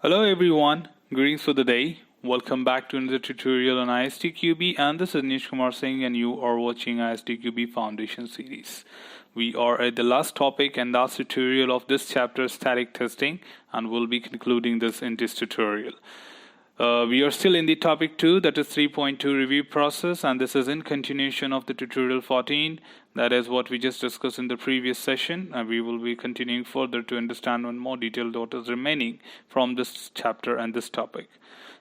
Hello everyone, greetings for the day. Welcome back to another tutorial on ISTQB, and this is Neeraj Kumar Singh and you are watching ISTQB Foundation series. We are at the last topic and last tutorial of this chapter, static testing, and we'll be concluding this in this tutorial. We are still in the topic 2, that is 3.2 review process, and this is in continuation of the tutorial 14. That is what we just discussed in the previous session, and we will be continuing further to understand in more detail what is remaining from this chapter and this topic.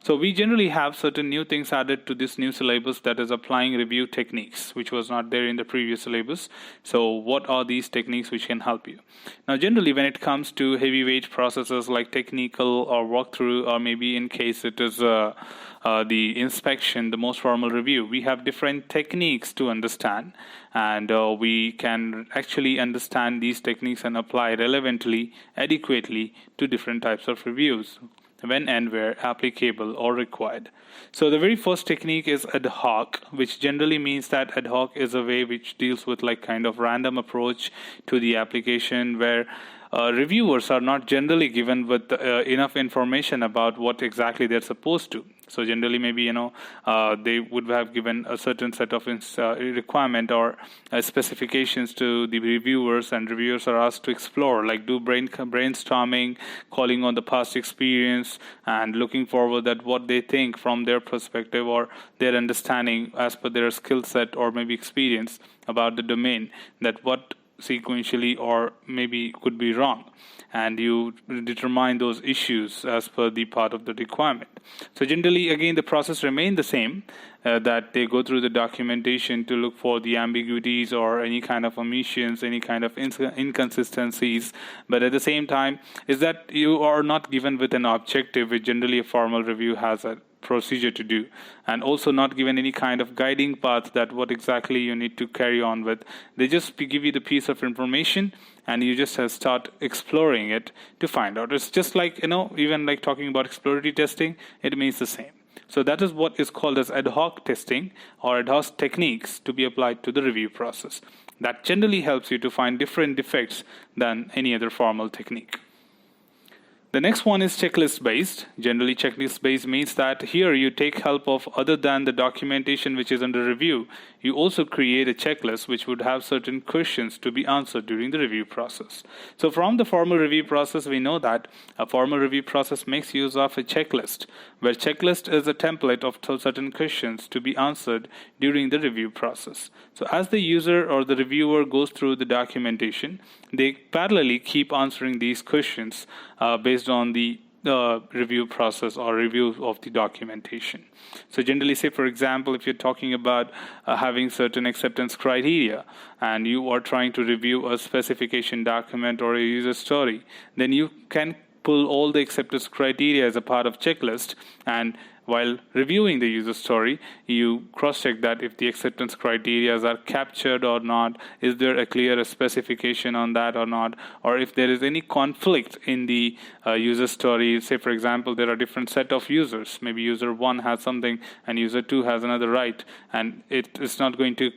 So we generally have certain new things added to this new syllabus, that is applying review techniques, which was not there in the previous syllabus. So what are these techniques which can help you? Now generally when it comes to heavyweight processes like technical or walkthrough, or maybe in case it is the inspection, the most formal review, we have different techniques to understand, and we can actually understand these techniques and apply relevantly, adequately to different types of reviews when and where applicable or required. So the very first technique is ad hoc, which generally means that ad hoc is a way which deals with like kind of random approach to the application, where reviewers are not generally given with enough information about what exactly they're supposed to. So generally maybe they would have given a certain set of requirement or specifications to the reviewers, and reviewers are asked to explore, like do brainstorming, calling on the past experience and looking forward at what they think from their perspective or their understanding as per their skill set or maybe experience about the domain, that what sequentially or maybe could be wrong, and you determine those issues as per the part of the requirement. So generally again the process remains the same, that they go through the documentation to look for the ambiguities or any kind of omissions, any kind of inconsistencies, but at the same time is that you are not given with an objective which generally a formal review has a procedure to do, and also not given any kind of guiding path that what exactly you need to carry on with. They just give you the piece of information and you just start exploring it to find out. It's just like, even like talking about exploratory testing, it means the same. So that is what is called as ad hoc testing or ad hoc techniques to be applied to the review process. That generally helps you to find different defects than any other formal technique. The next one is checklist-based. Generally, checklist-based means that here you take help of other than the documentation which is under review. You also create a checklist which would have certain questions to be answered during the review process. So from the formal review process, we know that a formal review process makes use of a checklist, where checklist is a template of certain questions to be answered during the review process. So as the user or the reviewer goes through the documentation, they parallelly keep answering these questions based on the review process or review of the documentation. So generally, say for example, if you're talking about having certain acceptance criteria and you are trying to review a specification document or a user story, then you can pull all the acceptance criteria as a part of checklist, and while reviewing the user story, you cross-check that if the acceptance criteria are captured or not, is there a clear specification on that or not, or if there is any conflict in the user story. Say for example, there are different set of users. Maybe user 1 has something and user 2 has another right, and it is not going to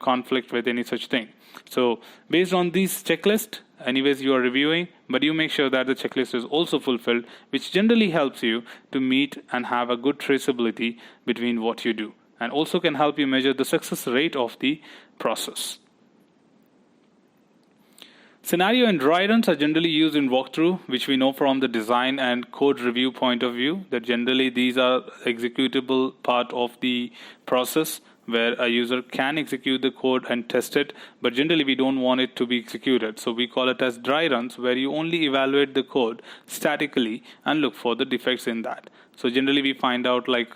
conflict with any such thing. So based on these checklist, anyways you are reviewing, but you make sure that the checklist is also fulfilled, which generally helps you to meet and have a good traceability between what you do, and also can help you measure the success rate of the process. Scenario and dry runs are generally used in walkthrough, which we know from the design and code review point of view, that generally these are executable part of the process, where a user can execute the code and test it, but generally we don't want it to be executed. So we call it as dry runs, where you only evaluate the code statically and look for the defects in that. So generally we find out like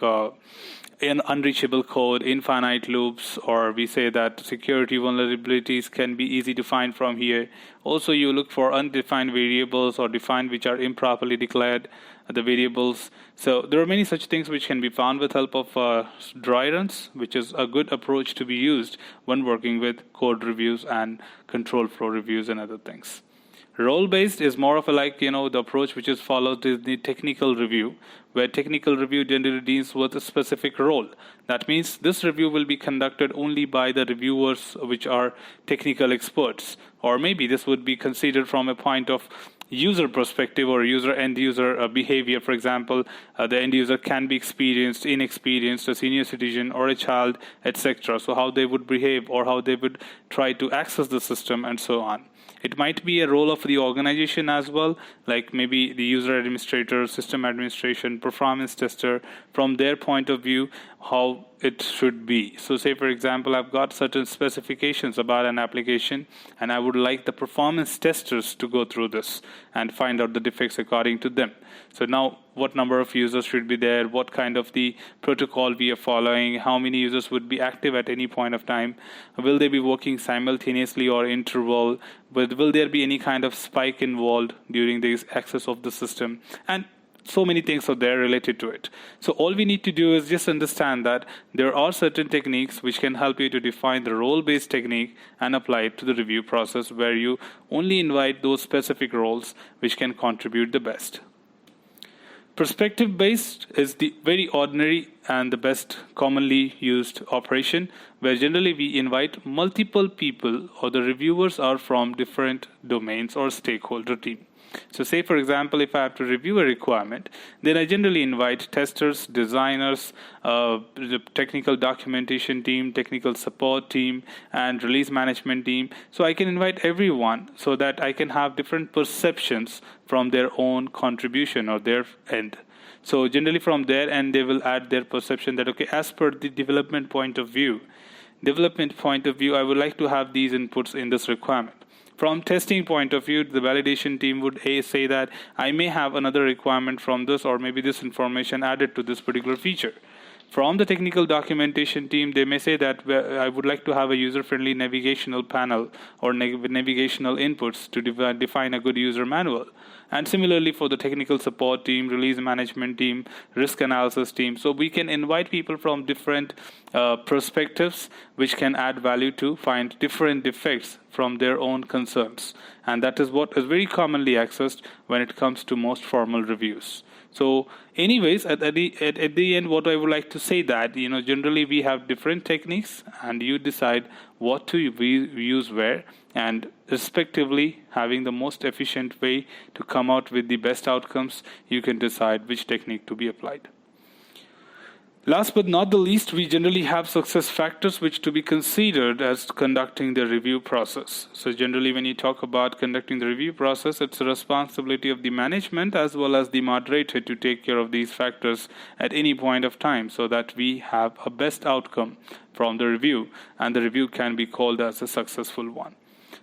in unreachable code, infinite loops, or we say that security vulnerabilities can be easy to find from here. Also, you look for undefined variables or defined which are improperly declared, the variables. So there are many such things which can be found with help of dry runs, which is a good approach to be used when working with code reviews and control flow reviews and other things. Role-based is more of a the approach which is followed is the technical review, where technical review generally deals with a specific role. That means this review will be conducted only by the reviewers which are technical experts, or maybe this would be considered from a point of user perspective or end user behavior. For example, the end user can be experienced, inexperienced, a senior citizen, or a child, etc. So how they would behave or how they would try to access the system and so on. It might be a role of the organization as well, like maybe the user administrator, system administration, performance tester, from their point of view, how it should be. So say, for example, I've got certain specifications about an application, and I would like the performance testers to go through this and find out the defects according to them. So now, what number of users should be there, what kind of the protocol we are following, how many users would be active at any point of time, will they be working simultaneously or interval, will there be any kind of spike involved during the access of the system, and so many things are there related to it. So all we need to do is just understand that there are certain techniques which can help you to define the role-based technique and apply it to the review process, where you only invite those specific roles which can contribute the best. Perspective-based is the very ordinary and the best commonly used operation, where generally we invite multiple people or the reviewers are from different domains or stakeholder team. So say, for example, if I have to review a requirement, then I generally invite testers, designers, the technical documentation team, technical support team, and release management team. So I can invite everyone so that I can have different perceptions from their own contribution or their end. So generally from their end, they will add their perception that, okay, as per the development point of view, I would like to have these inputs in this requirement. From testing point of view, the validation team would say that I may have another requirement from this, or maybe this information added to this particular feature. From the technical documentation team, they may say that I would like to have a user-friendly navigational panel or navigational inputs to define a good user manual. And similarly for the technical support team, release management team, risk analysis team. So we can invite people from different perspectives which can add value to find different defects from their own concerns. And that is what is very commonly accessed when it comes to most formal reviews. So anyways, at the end, what I would like to say that, generally we have different techniques and you decide what to use where, and respectively having the most efficient way to come out with the best outcomes, you can decide which technique to be applied. Last but not the least, we generally have success factors which to be considered as conducting the review process. So generally when you talk about conducting the review process, it's the responsibility of the management as well as the moderator to take care of these factors at any point of time so that we have a best outcome from the review and the review can be called as a successful one.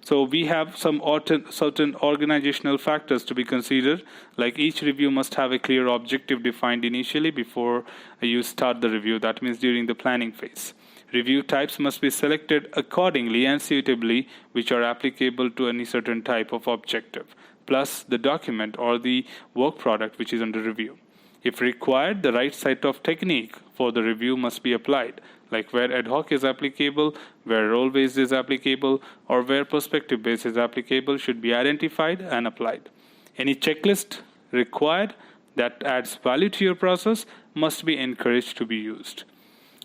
So we have some certain organizational factors to be considered, like each review must have a clear objective defined initially before you start the review. That means during the planning phase. Review types must be selected accordingly and suitably, which are applicable to any certain type of objective, plus the document or the work product which is under review. If required, the right set of technique for the review must be applied, like where ad hoc is applicable, where role-based is applicable, or where perspective-based is applicable should be identified and applied. Any checklist required that adds value to your process must be encouraged to be used.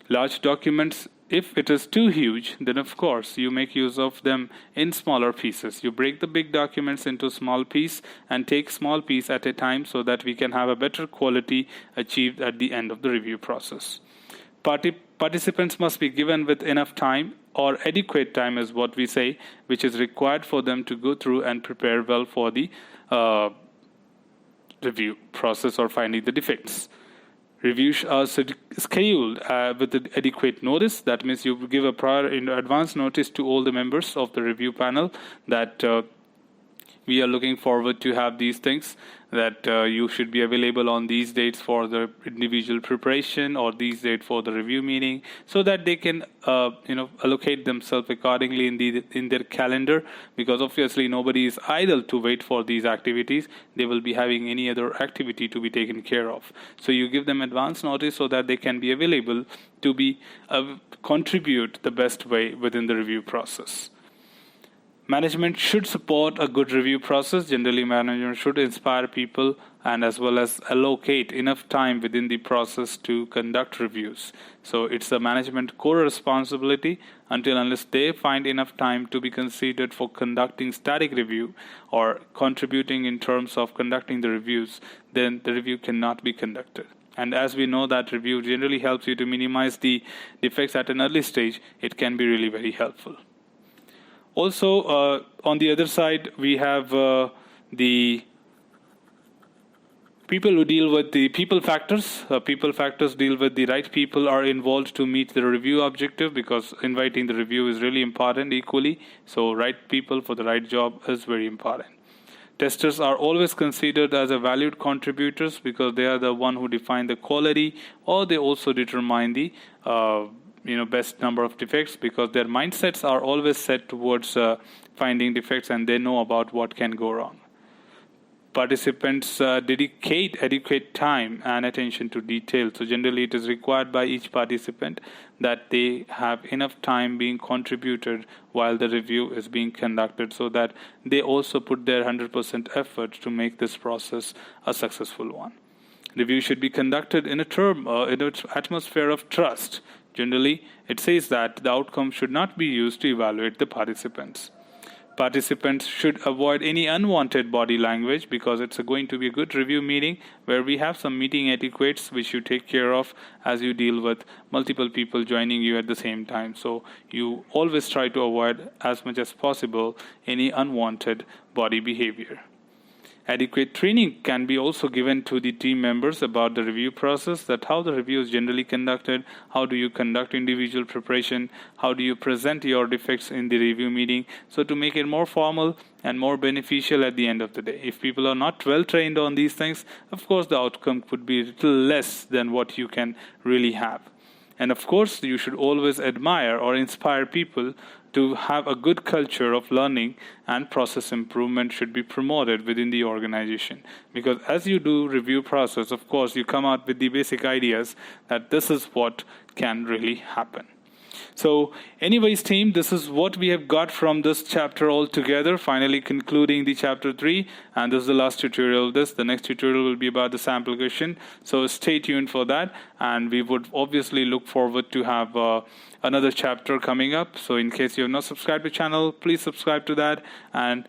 Large documents, if it is too huge, then of course you make use of them in smaller pieces. You break the big documents into small pieces and take small piece at a time so that we can have a better quality achieved at the end of the review process. Participants must be given with enough time or adequate time is what we say, which is required for them to go through and prepare well for the review process or finding the defects. Reviews are scheduled with adequate notice. That means you give a prior advance notice to all the members of the review panel that we are looking forward to have these things, that you should be available on these dates for the individual preparation or these dates for the review meeting, so that they can allocate themselves accordingly in their calendar, because obviously nobody is idle to wait for these activities. They will be having any other activity to be taken care of. So you give them advance notice so that they can be available to be contribute the best way within the review process. Management should support a good review process. Generally, management should inspire people and as well as allocate enough time within the process to conduct reviews. So it's the management core responsibility until unless they find enough time to be considered for conducting static review or contributing in terms of conducting the reviews, then the review cannot be conducted. And as we know that review generally helps you to minimize the defects at an early stage, it can be really very helpful. Also, on the other side, we have the people who deal with the people factors. People factors deal with the right people are involved to meet the review objective, because inviting the review is really important equally. So right people for the right job is very important. Testers are always considered as a valued contributors because they are the one who define the quality, or they also determine the best number of defects, because their mindsets are always set towards finding defects and they know about what can go wrong. Participants dedicate adequate time and attention to detail. So generally it is required by each participant that they have enough time being contributed while the review is being conducted, so that they also put their 100% effort to make this process a successful one. Review should be conducted in an atmosphere of trust. Generally, it says that the outcome should not be used to evaluate the participants. Participants should avoid any unwanted body language, because it's going to be a good review meeting where we have some meeting etiquettes which you take care of as you deal with multiple people joining you at the same time. So you always try to avoid as much as possible any unwanted body behavior. Adequate training can be also given to the team members about the review process, that how the review is generally conducted, how do you conduct individual preparation, how do you present your defects in the review meeting, so to make it more formal and more beneficial at the end of the day. If people are not well trained on these things, of course the outcome could be a little less than what you can really have. And of course, you should always admire or inspire people to have a good culture of learning, and process improvement should be promoted within the organization. Because as you do review process, of course, you come out with the basic ideas that this is what can really happen. So anyways, team, this is what we have got from this chapter altogether, finally concluding the chapter 3. And this is the last tutorial of this. The next tutorial will be about the sample question. So stay tuned for that. And we would obviously look forward to have another chapter coming up. So in case you have not subscribed to the channel, please subscribe to that and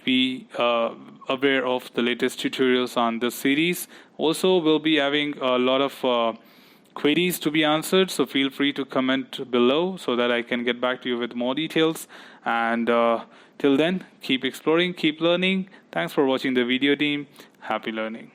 be aware of the latest tutorials on this series. Also, we'll be having a lot of queries to be answered, so feel free to comment below so that I can get back to you with more details. And till then, keep exploring, keep learning. Thanks for watching the video, team. Happy learning.